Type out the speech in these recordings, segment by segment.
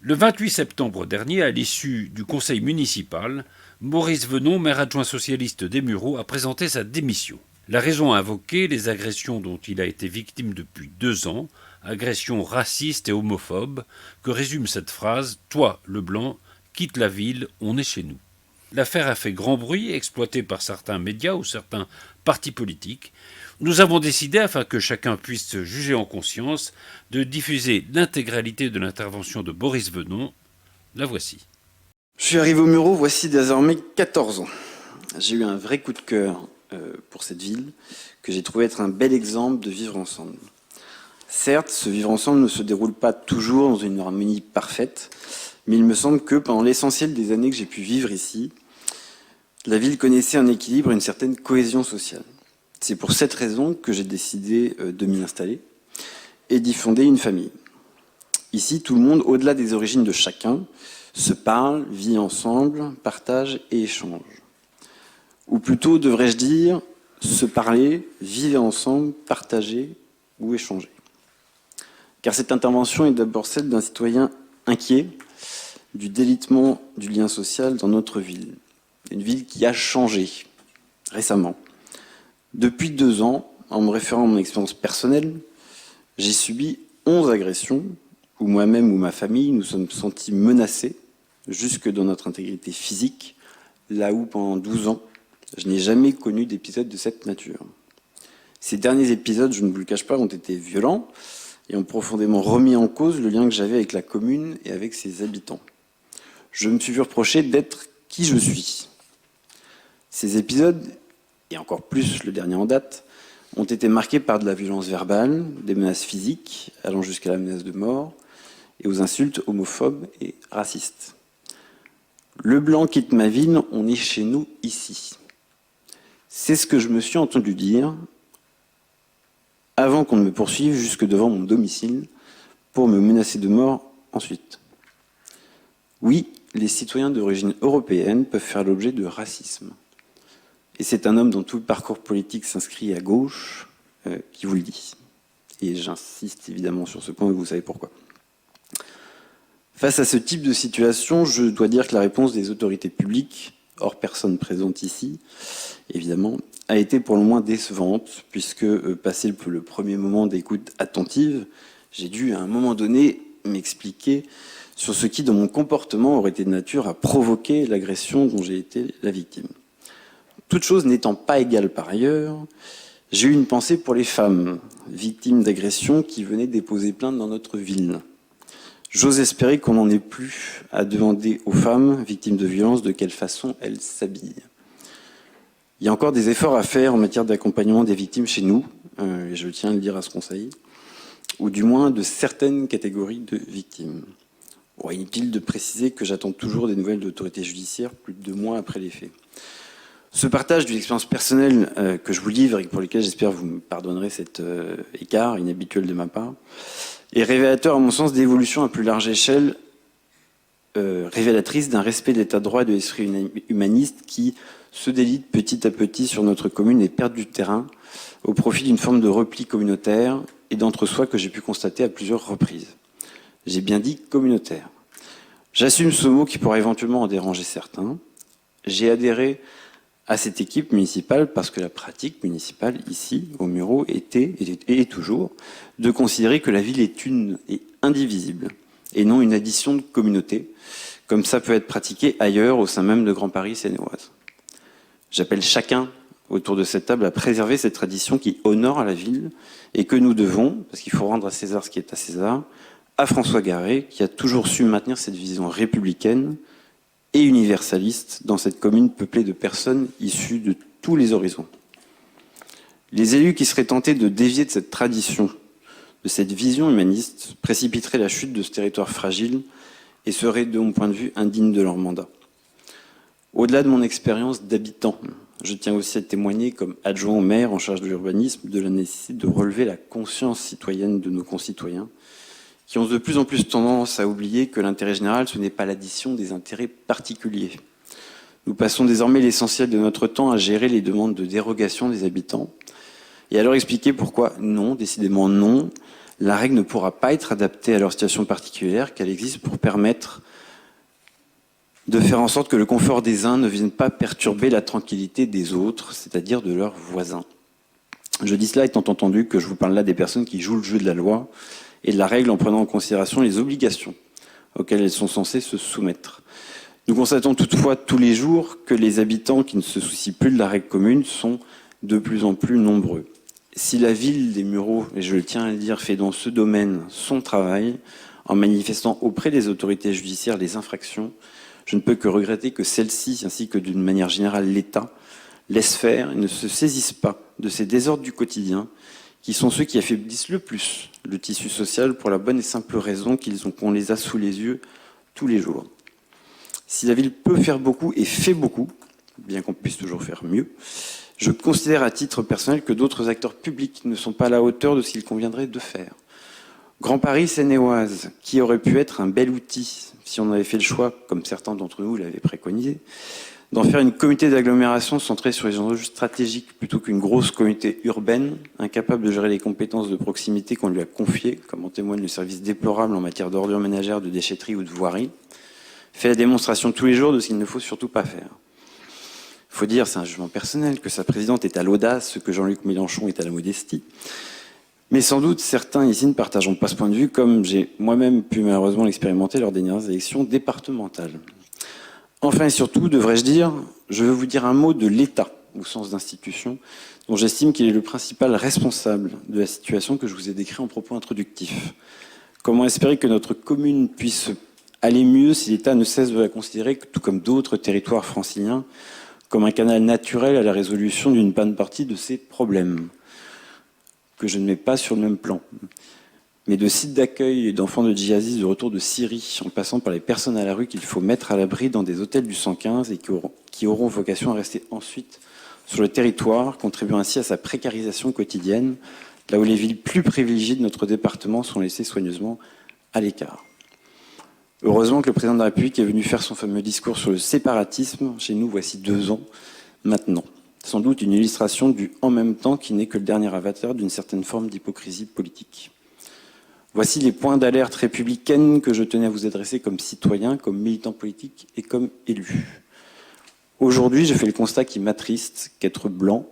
Le 28 septembre dernier, à l'issue du conseil municipal, Maurice Venon, maire adjoint socialiste des Mureaux, a présenté sa démission. La raison invoquée, les agressions dont il a été victime depuis 2 ans, agressions racistes et homophobes, que résume cette phrase « Toi, le blanc, quitte la ville, on est chez nous ». L'affaire a fait grand bruit, exploitée par certains médias ou certains partis politiques. Nous avons décidé, afin que chacun puisse se juger en conscience, de diffuser l'intégralité de l'intervention de Maurice Venon. La voici. Je suis arrivé aux Mureaux voici désormais 14 ans. J'ai eu un vrai coup de cœur pour cette ville, que j'ai trouvé être un bel exemple de vivre ensemble. Certes, ce vivre ensemble ne se déroule pas toujours dans une harmonie parfaite, mais il me semble que pendant l'essentiel des années que j'ai pu vivre ici, la ville connaissait un équilibre et une certaine cohésion sociale. C'est pour cette raison que j'ai décidé de m'y installer et d'y fonder une famille. Ici, tout le monde, au-delà des origines de chacun, se parle, vit ensemble, partage et échange. Ou plutôt, devrais-je dire, se parler, vivre ensemble, partager ou échanger. Car cette intervention est d'abord celle d'un citoyen inquiet du délitement du lien social dans notre ville. Une ville qui a changé récemment. Depuis 2 ans, en me référant à mon expérience personnelle, j'ai subi 11 agressions où moi-même ou ma famille nous sommes sentis menacés, jusque dans notre intégrité physique, là où pendant 12 ans, je n'ai jamais connu d'épisode de cette nature. Ces derniers épisodes, je ne vous le cache pas, ont été violents et ont profondément remis en cause le lien que j'avais avec la commune et avec ses habitants. Je me suis vu reprocher d'être qui je suis. Ces épisodes, et encore plus le dernier en date, ont été marqués par de la violence verbale, des menaces physiques, allant jusqu'à la menace de mort, et aux insultes homophobes et racistes. Le blanc quitte ma ville, on est chez nous ici. C'est ce que je me suis entendu dire avant qu'on ne me poursuive jusque devant mon domicile pour me menacer de mort ensuite. Oui, les citoyens d'origine européenne peuvent faire l'objet de racisme. Et c'est un homme dont tout le parcours politique s'inscrit à gauche qui vous le dit. Et j'insiste évidemment sur ce point, vous savez pourquoi. Face à ce type de situation, je dois dire que la réponse des autorités publiques, hors personne présente ici, évidemment, a été pour le moins décevante, puisque, passé le premier moment d'écoute attentive, j'ai dû à un moment donné m'expliquer sur ce qui, dans mon comportement, aurait été de nature à provoquer l'agression dont j'ai été la victime. Toute chose n'étant pas égale par ailleurs, j'ai eu une pensée pour les femmes, victimes d'agressions qui venaient déposer plainte dans notre ville. J'ose espérer qu'on n'en ait plus à demander aux femmes victimes de violences de quelle façon elles s'habillent. Il y a encore des efforts à faire en matière d'accompagnement des victimes chez nous, et je tiens à le dire à ce conseil, ou du moins de certaines catégories de victimes. Bon, inutile de préciser que j'attends toujours des nouvelles de l'autorité judiciaire plus de 2 mois après les faits. Ce partage d'une expérience personnelle que je vous livre et pour lequel j'espère vous me pardonnerez cet écart inhabituel de ma part, est révélateur à mon sens d'évolution à plus large échelle, révélatrice d'un respect de l'état de droit et de l'esprit humaniste qui se délite petit à petit sur notre commune et perd du terrain au profit d'une forme de repli communautaire et d'entre-soi que j'ai pu constater à plusieurs reprises. J'ai bien dit communautaire. J'assume ce mot qui pourra éventuellement en déranger certains. J'ai adhéré à cette équipe municipale parce que la pratique municipale ici, aux Mureaux, était et est toujours de considérer que la ville est une et indivisible et non une addition de communautés, comme ça peut être pratiqué ailleurs au sein même de Grand Paris sénéoise. J'appelle chacun autour de cette table à préserver cette tradition qui honore à la ville et que nous devons, parce qu'il faut rendre à César ce qui est à César, à François Garret, qui a toujours su maintenir cette vision républicaine et universaliste dans cette commune peuplée de personnes issues de tous les horizons. Les élus qui seraient tentés de dévier de cette tradition, de cette vision humaniste, précipiteraient la chute de ce territoire fragile et seraient, de mon point de vue, indignes de leur mandat. Au-delà de mon expérience d'habitant, je tiens aussi à témoigner comme adjoint au maire en charge de l'urbanisme de la nécessité de relever la conscience citoyenne de nos concitoyens qui ont de plus en plus tendance à oublier que l'intérêt général, ce n'est pas l'addition des intérêts particuliers. Nous passons désormais l'essentiel de notre temps à gérer les demandes de dérogation des habitants et à leur expliquer pourquoi non, décidément non, La règle ne pourra pas être adaptée à leur situation particulière, qu'elle existe pour permettre de faire en sorte que le confort des uns ne vienne pas perturber la tranquillité des autres, c'est-à-dire de leurs voisins. Je dis cela étant entendu que je vous parle là des personnes qui jouent le jeu de la loi et de la règle en prenant en considération les obligations auxquelles elles sont censées se soumettre. Nous constatons toutefois tous les jours que les habitants qui ne se soucient plus de la règle commune sont de plus en plus nombreux. Si la ville des Mureaux, et je le tiens à le dire, fait dans ce domaine son travail, en manifestant auprès des autorités judiciaires les infractions, je ne peux que regretter que celles-ci, ainsi que d'une manière générale l'État, laissent faire et ne se saisissent pas de ces désordres du quotidien, qui sont ceux qui affaiblissent le plus le tissu social pour la bonne et simple raison qu'on les a sous les yeux tous les jours. Si la ville peut faire beaucoup et fait beaucoup, bien qu'on puisse toujours faire mieux, je considère à titre personnel que d'autres acteurs publics ne sont pas à la hauteur de ce qu'il conviendrait de faire. Grand Paris Seine-et-Oise, qui aurait pu être un bel outil si on avait fait le choix, comme certains d'entre nous l'avaient préconisé, d'en faire une communauté d'agglomération centrée sur les enjeux stratégiques plutôt qu'une grosse communauté urbaine, incapable de gérer les compétences de proximité qu'on lui a confiées, comme en témoigne le service déplorable en matière d'ordures ménagères, de déchetterie ou de voirie, fait la démonstration tous les jours de ce qu'il ne faut surtout pas faire. Il faut dire, c'est un jugement personnel, que sa présidente est à l'audace, ce que Jean-Luc Mélenchon est à la modestie. Mais sans doute, certains ici ne partageront pas ce point de vue, comme j'ai moi-même pu malheureusement l'expérimenter lors des dernières élections départementales. Enfin et surtout, devrais-je dire, je veux vous dire un mot de l'État, au sens d'institution, dont j'estime qu'il est le principal responsable de la situation que je vous ai décrite en propos introductifs. Comment espérer que notre commune puisse aller mieux si l'État ne cesse de la considérer, tout comme d'autres territoires franciliens, comme un canal naturel à la résolution d'une bonne partie de ses problèmes, que je ne mets pas sur le même plan. Mais de sites d'accueil d'enfants de djihadistes de retour de Syrie, en passant par les personnes à la rue qu'il faut mettre à l'abri dans des hôtels du 115 et qui auront vocation à rester ensuite sur le territoire, contribuant ainsi à sa précarisation quotidienne, là où les villes plus privilégiées de notre département sont laissées soigneusement à l'écart. Heureusement que le président de la République est venu faire son fameux discours sur le séparatisme chez nous voici 2 ans maintenant. Sans doute une illustration du « en même temps » qui n'est que le dernier avatar d'une certaine forme d'hypocrisie politique. Voici les points d'alerte républicaine que je tenais à vous adresser comme citoyen, comme militant politique et comme élu. Aujourd'hui, je fais le constat qui m'attriste qu'être blanc,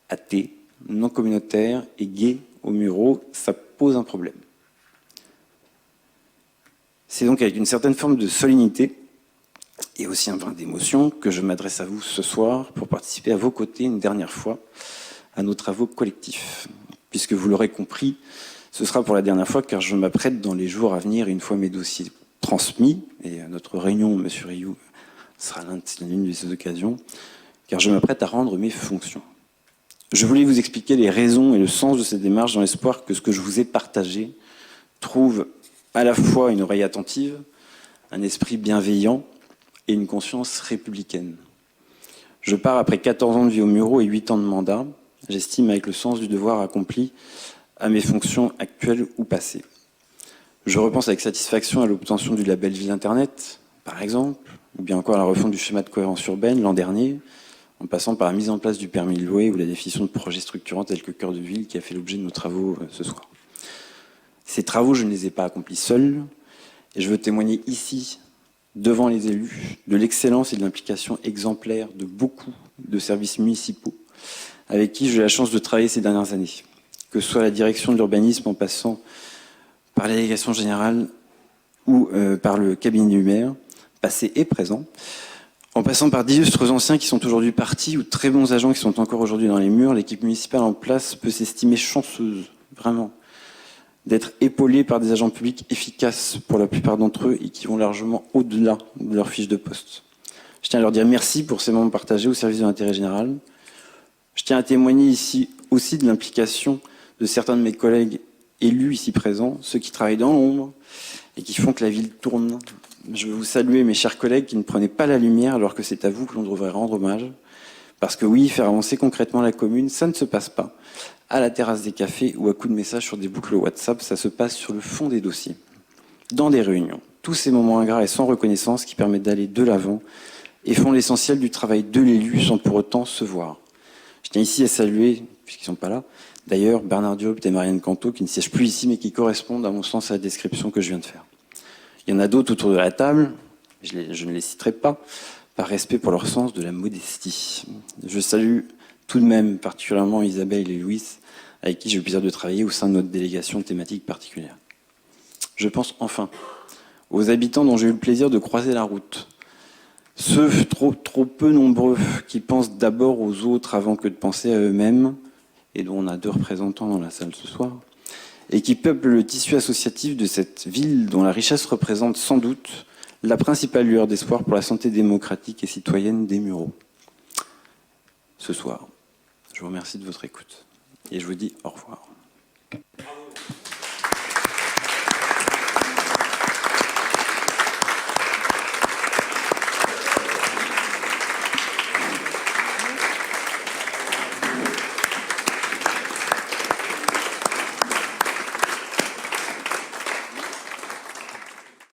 athée, non communautaire et gay aux Mureaux, ça pose un problème. C'est donc avec une certaine forme de solennité et aussi un brin d'émotion que je m'adresse à vous ce soir pour participer à vos côtés une dernière fois à nos travaux collectifs. Puisque vous l'aurez compris, ce sera pour la dernière fois car je m'apprête dans les jours à venir, une fois mes dossiers transmis, et à notre réunion, M. Rioux sera l'une de ces occasions, car je m'apprête à rendre mes fonctions. Je voulais vous expliquer les raisons et le sens de cette démarche dans l'espoir que ce que je vous ai partagé trouve à la fois une oreille attentive, un esprit bienveillant et une conscience républicaine. Je pars après 14 ans de vie aux Mureaux et 8 ans de mandat, j'estime avec le sens du devoir accompli à mes fonctions actuelles ou passées. Je repense avec satisfaction à l'obtention du label Ville Internet, par exemple, ou bien encore à la refonte du schéma de cohérence urbaine l'an dernier, en passant par la mise en place du permis de louer ou la définition de projets structurants tels que Cœur de Ville qui a fait l'objet de nos travaux ce soir. Ces travaux, je ne les ai pas accomplis seul, et je veux témoigner ici, devant les élus, de l'excellence et de l'implication exemplaire de beaucoup de services municipaux avec qui j'ai eu la chance de travailler ces dernières années, que ce soit la direction de l'urbanisme en passant par la délégation générale ou par le cabinet du maire, passé et présent, en passant par d'illustres anciens qui sont aujourd'hui partis ou de très bons agents qui sont encore aujourd'hui dans les murs. L'équipe municipale en place peut s'estimer chanceuse, vraiment, d'être épaulée par des agents publics efficaces pour la plupart d'entre eux et qui vont largement au-delà de leur fiche de poste. Je tiens à leur dire merci pour ces moments partagés au service de l'intérêt général. Je tiens à témoigner ici aussi de l'implication de certains de mes collègues élus ici présents, ceux qui travaillent dans l'ombre et qui font que la ville tourne. Je veux vous saluer, mes chers collègues, qui ne prenaient pas la lumière alors que c'est à vous que l'on devrait rendre hommage. Parce que oui, faire avancer concrètement la commune, ça ne se passe pas à la terrasse des cafés ou à coups de messages sur des boucles WhatsApp, ça se passe sur le fond des dossiers, dans des réunions. Tous ces moments ingrats et sans reconnaissance qui permettent d'aller de l'avant et font l'essentiel du travail de l'élu sans pour autant se voir. Je tiens ici à saluer, puisqu'ils ne sont pas là. D'ailleurs, Bernard Diop et Marianne Canto, qui ne siègent plus ici, mais qui correspondent, à mon sens, à la description que je viens de faire. Il y en a d'autres autour de la table, je ne les citerai pas, par respect pour leur sens de la modestie. Je salue tout de même particulièrement Isabelle et Louis, avec qui j'ai eu le plaisir de travailler au sein de notre délégation thématique particulière. Je pense enfin aux habitants dont j'ai eu le plaisir de croiser la route. Ceux trop peu nombreux qui pensent d'abord aux autres avant que de penser à eux-mêmes, et dont on a 2 représentants dans la salle ce soir, et qui peuplent le tissu associatif de cette ville dont la richesse représente sans doute la principale lueur d'espoir pour la santé démocratique et citoyenne des Mureaux. Ce soir, je vous remercie de votre écoute et je vous dis au revoir.